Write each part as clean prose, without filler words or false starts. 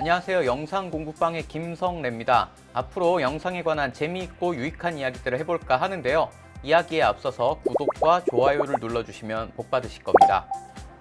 안녕하세요. 영상 공부방의 김성래입니다. 앞으로 영상에 관한 재미있고 유익한 이야기들을 해볼까 하는데요. 이야기에 앞서서 구독과 좋아요를 눌러주시면 복 받으실 겁니다.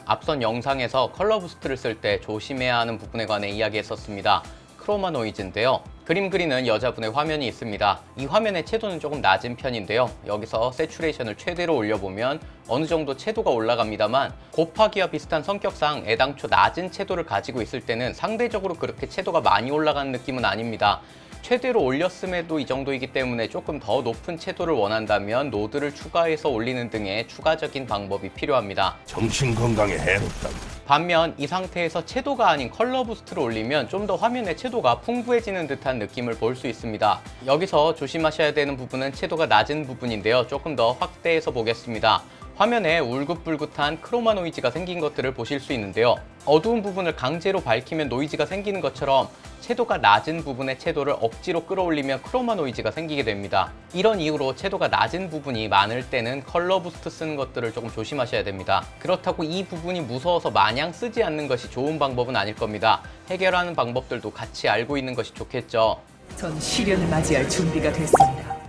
앞선 영상에서 컬러 부스트를 쓸 때 조심해야 하는 부분에 관해 이야기했었습니다. 크로마 노이즈인데요. 그림 그리는 여자분의 화면이 있습니다. 이 화면의 채도는 조금 낮은 편인데요. 여기서 새추레이션을 최대로 올려보면 어느 정도 채도가 올라갑니다만 곱하기와 비슷한 성격상 애당초 낮은 채도를 가지고 있을 때는 상대적으로 그렇게 채도가 많이 올라가는 느낌은 아닙니다. 최대로 올렸음에도 이 정도이기 때문에 조금 더 높은 채도를 원한다면 노드를 추가해서 올리는 등의 추가적인 방법이 필요합니다. 정신 건강에 해롭다. 반면 이 상태에서 채도가 아닌 컬러 부스트를 올리면 좀 더 화면의 채도가 풍부해지는 듯한 느낌을 볼 수 있습니다. 여기서 조심하셔야 되는 부분은 채도가 낮은 부분인데요. 조금 더 확대해서 보겠습니다. 화면에 울긋불긋한 크로마 노이즈가 생긴 것들을 보실 수 있는데요. 어두운 부분을 강제로 밝히면 노이즈가 생기는 것처럼 채도가 낮은 부분의 채도를 억지로 끌어올리면 크로마 노이즈가 생기게 됩니다. 이런 이유로 채도가 낮은 부분이 많을 때는 컬러 부스트 쓰는 것들을 조금 조심하셔야 됩니다. 그렇다고 이 부분이 무서워서 마냥 쓰지 않는 것이 좋은 방법은 아닐 겁니다. 해결하는 방법들도 같이 알고 있는 것이 좋겠죠. 전 시련을 맞이할 준비가 됐습니다.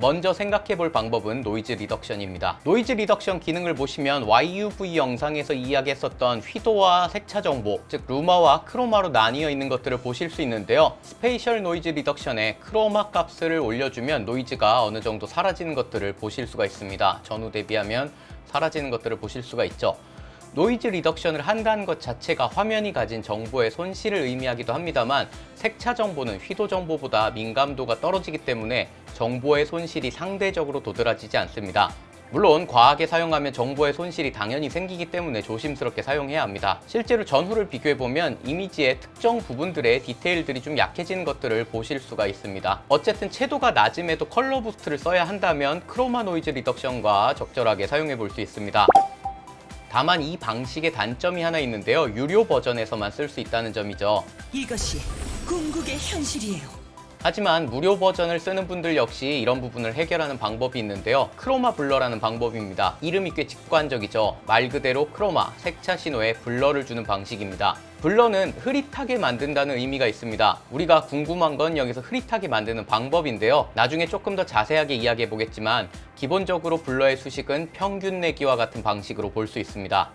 먼저 생각해 볼 방법은 노이즈 리덕션입니다. 노이즈 리덕션 기능을 보시면 YUV 영상에서 이야기했었던 휘도와 색차 정보, 즉 루마와 크로마로 나뉘어 있는 것들을 보실 수 있는데요. 스페이셜 노이즈 리덕션에 크로마 값을 올려주면 노이즈가 어느 정도 사라지는 것들을 보실 수가 있습니다. 전후 대비하면 사라지는 것들을 보실 수가 있죠. 노이즈 리덕션을 한다는 것 자체가 화면이 가진 정보의 손실을 의미하기도 합니다만 색차 정보는 휘도 정보보다 민감도가 떨어지기 때문에 정보의 손실이 상대적으로 도드라지지 않습니다. 물론 과하게 사용하면 정보의 손실이 당연히 생기기 때문에 조심스럽게 사용해야 합니다. 실제로 전후를 비교해보면 이미지의 특정 부분들의 디테일들이 좀 약해지는 것들을 보실 수가 있습니다. 어쨌든 채도가 낮음에도 컬러 부스트를 써야 한다면 크로마 노이즈 리덕션과 적절하게 사용해 볼 수 있습니다. 다만 이 방식의 단점이 하나 있는데요. 유료 버전에서만 쓸 수 있다는 점이죠. 이것이 궁극의 현실이에요. 하지만 무료 버전을 쓰는 분들 역시 이런 부분을 해결하는 방법이 있는데요. 크로마 블러라는 방법입니다. 이름이 꽤 직관적이죠. 말 그대로 크로마, 색차 신호에 블러를 주는 방식입니다. 블러는 흐릿하게 만든다는 의미가 있습니다. 우리가 궁금한 건 여기서 흐릿하게 만드는 방법인데요. 나중에 조금 더 자세하게 이야기해 보겠지만 기본적으로 블러의 수식은 평균 내기와 같은 방식으로 볼 수 있습니다.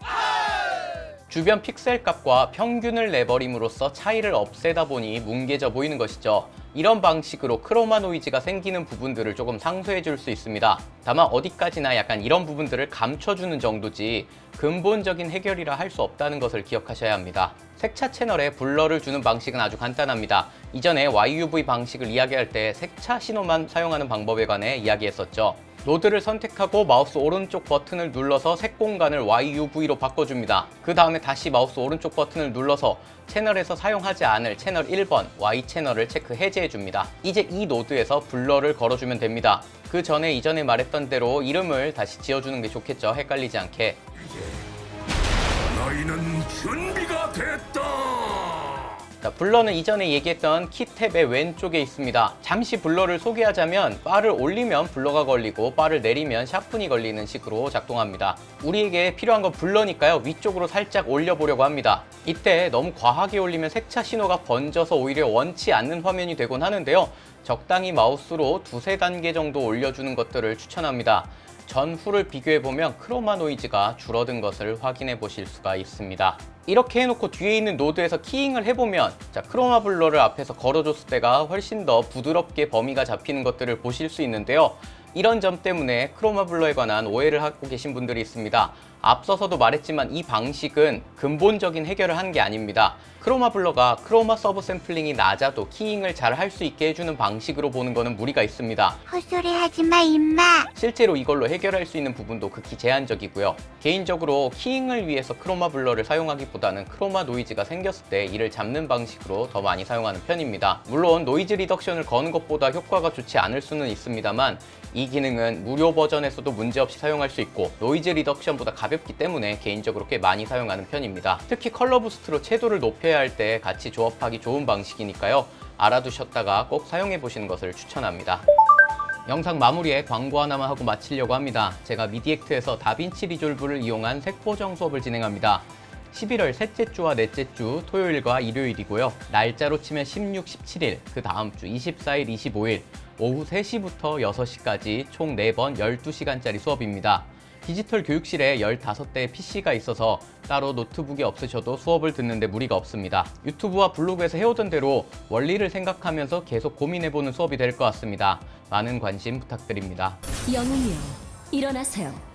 주변 픽셀 값과 평균을 내버림으로써 차이를 없애다 보니 뭉개져 보이는 것이죠. 이런 방식으로 크로마 노이즈가 생기는 부분들을 조금 상쇄해 줄 수 있습니다. 다만 어디까지나 약간 이런 부분들을 감춰주는 정도지 근본적인 해결이라 할 수 없다는 것을 기억하셔야 합니다. 색차 채널에 블러를 주는 방식은 아주 간단합니다. 이전에 YUV 방식을 이야기할 때 색차 신호만 사용하는 방법에 관해 이야기했었죠. 노드를 선택하고 마우스 오른쪽 버튼을 눌러서 색 공간을 YUV로 바꿔줍니다. 그 다음에 다시 마우스 오른쪽 버튼을 눌러서 채널에서 사용하지 않을 채널 1번 Y 채널을 체크 해제해줍니다. 이제 이 노드에서 블러를 걸어주면 됩니다. 그 전에 이전에 말했던 대로 이름을 다시 지어주는 게 좋겠죠. 헷갈리지 않게. 너희는 준비가 됐다. 자, 블러는 이전에 얘기했던 키 탭의 왼쪽에 있습니다. 잠시 블러를 소개하자면 바를 올리면 블러가 걸리고 바를 내리면 샤픈이 걸리는 식으로 작동합니다. 우리에게 필요한 건 블러니까요. 위쪽으로 살짝 올려보려고 합니다. 이때 너무 과하게 올리면 색차 신호가 번져서 오히려 원치 않는 화면이 되곤 하는데요. 적당히 마우스로 두세 단계 정도 올려주는 것들을 추천합니다. 전후를 비교해보면 크로마 노이즈가 줄어든 것을 확인해 보실 수가 있습니다. 이렇게 해놓고 뒤에 있는 노드에서 키잉을 해보면 크로마 블러를 앞에서 걸어줬을 때가 훨씬 더 부드럽게 범위가 잡히는 것들을 보실 수 있는데요. 이런 점 때문에 크로마 블러에 관한 오해를 하고 계신 분들이 있습니다. 앞서서도 말했지만 이 방식은 근본적인 해결을 한 게 아닙니다. 크로마 블러가 크로마 서브 샘플링이 낮아도 키잉을 잘 할 수 있게 해주는 방식으로 보는 것은 무리가 있습니다. 헛소리 하지마 임마. 실제로 이걸로 해결할 수 있는 부분도 극히 제한적이고요. 개인적으로 키잉을 위해서 크로마 블러를 사용하기보다는 크로마 노이즈가 생겼을 때 이를 잡는 방식으로 더 많이 사용하는 편입니다. 물론 노이즈 리덕션을 거는 것보다 효과가 좋지 않을 수는 있습니다만 이 기능은 무료 버전에서도 문제없이 사용할 수 있고 노이즈 리덕션보다 가볍기 때문에 개인적으로 꽤 많이 사용하는 편입니다. 특히 컬러 부스트로 채도를 높여야 할 때 같이 조합하기 좋은 방식이니까요. 알아두셨다가 꼭 사용해 보시는 것을 추천합니다. 영상 마무리에 광고 하나만 하고 마치려고 합니다. 제가 미디액트에서 다빈치 리졸브를 이용한 색보정 수업을 진행합니다. 11월 셋째 주와 넷째 주 토요일과 일요일이고요. 날짜로 치면 16, 17일, 그 다음 주 24일, 25일 오후 3시부터 6시까지 총 4번 12시간짜리 수업입니다. 디지털 교육실에 15대의 PC가 있어서 따로 노트북이 없으셔도 수업을 듣는데 무리가 없습니다. 유튜브와 블로그에서 해오던 대로 원리를 생각하면서 계속 고민해보는 수업이 될 것 같습니다. 많은 관심 부탁드립니다. 영웅이여, 일어나세요.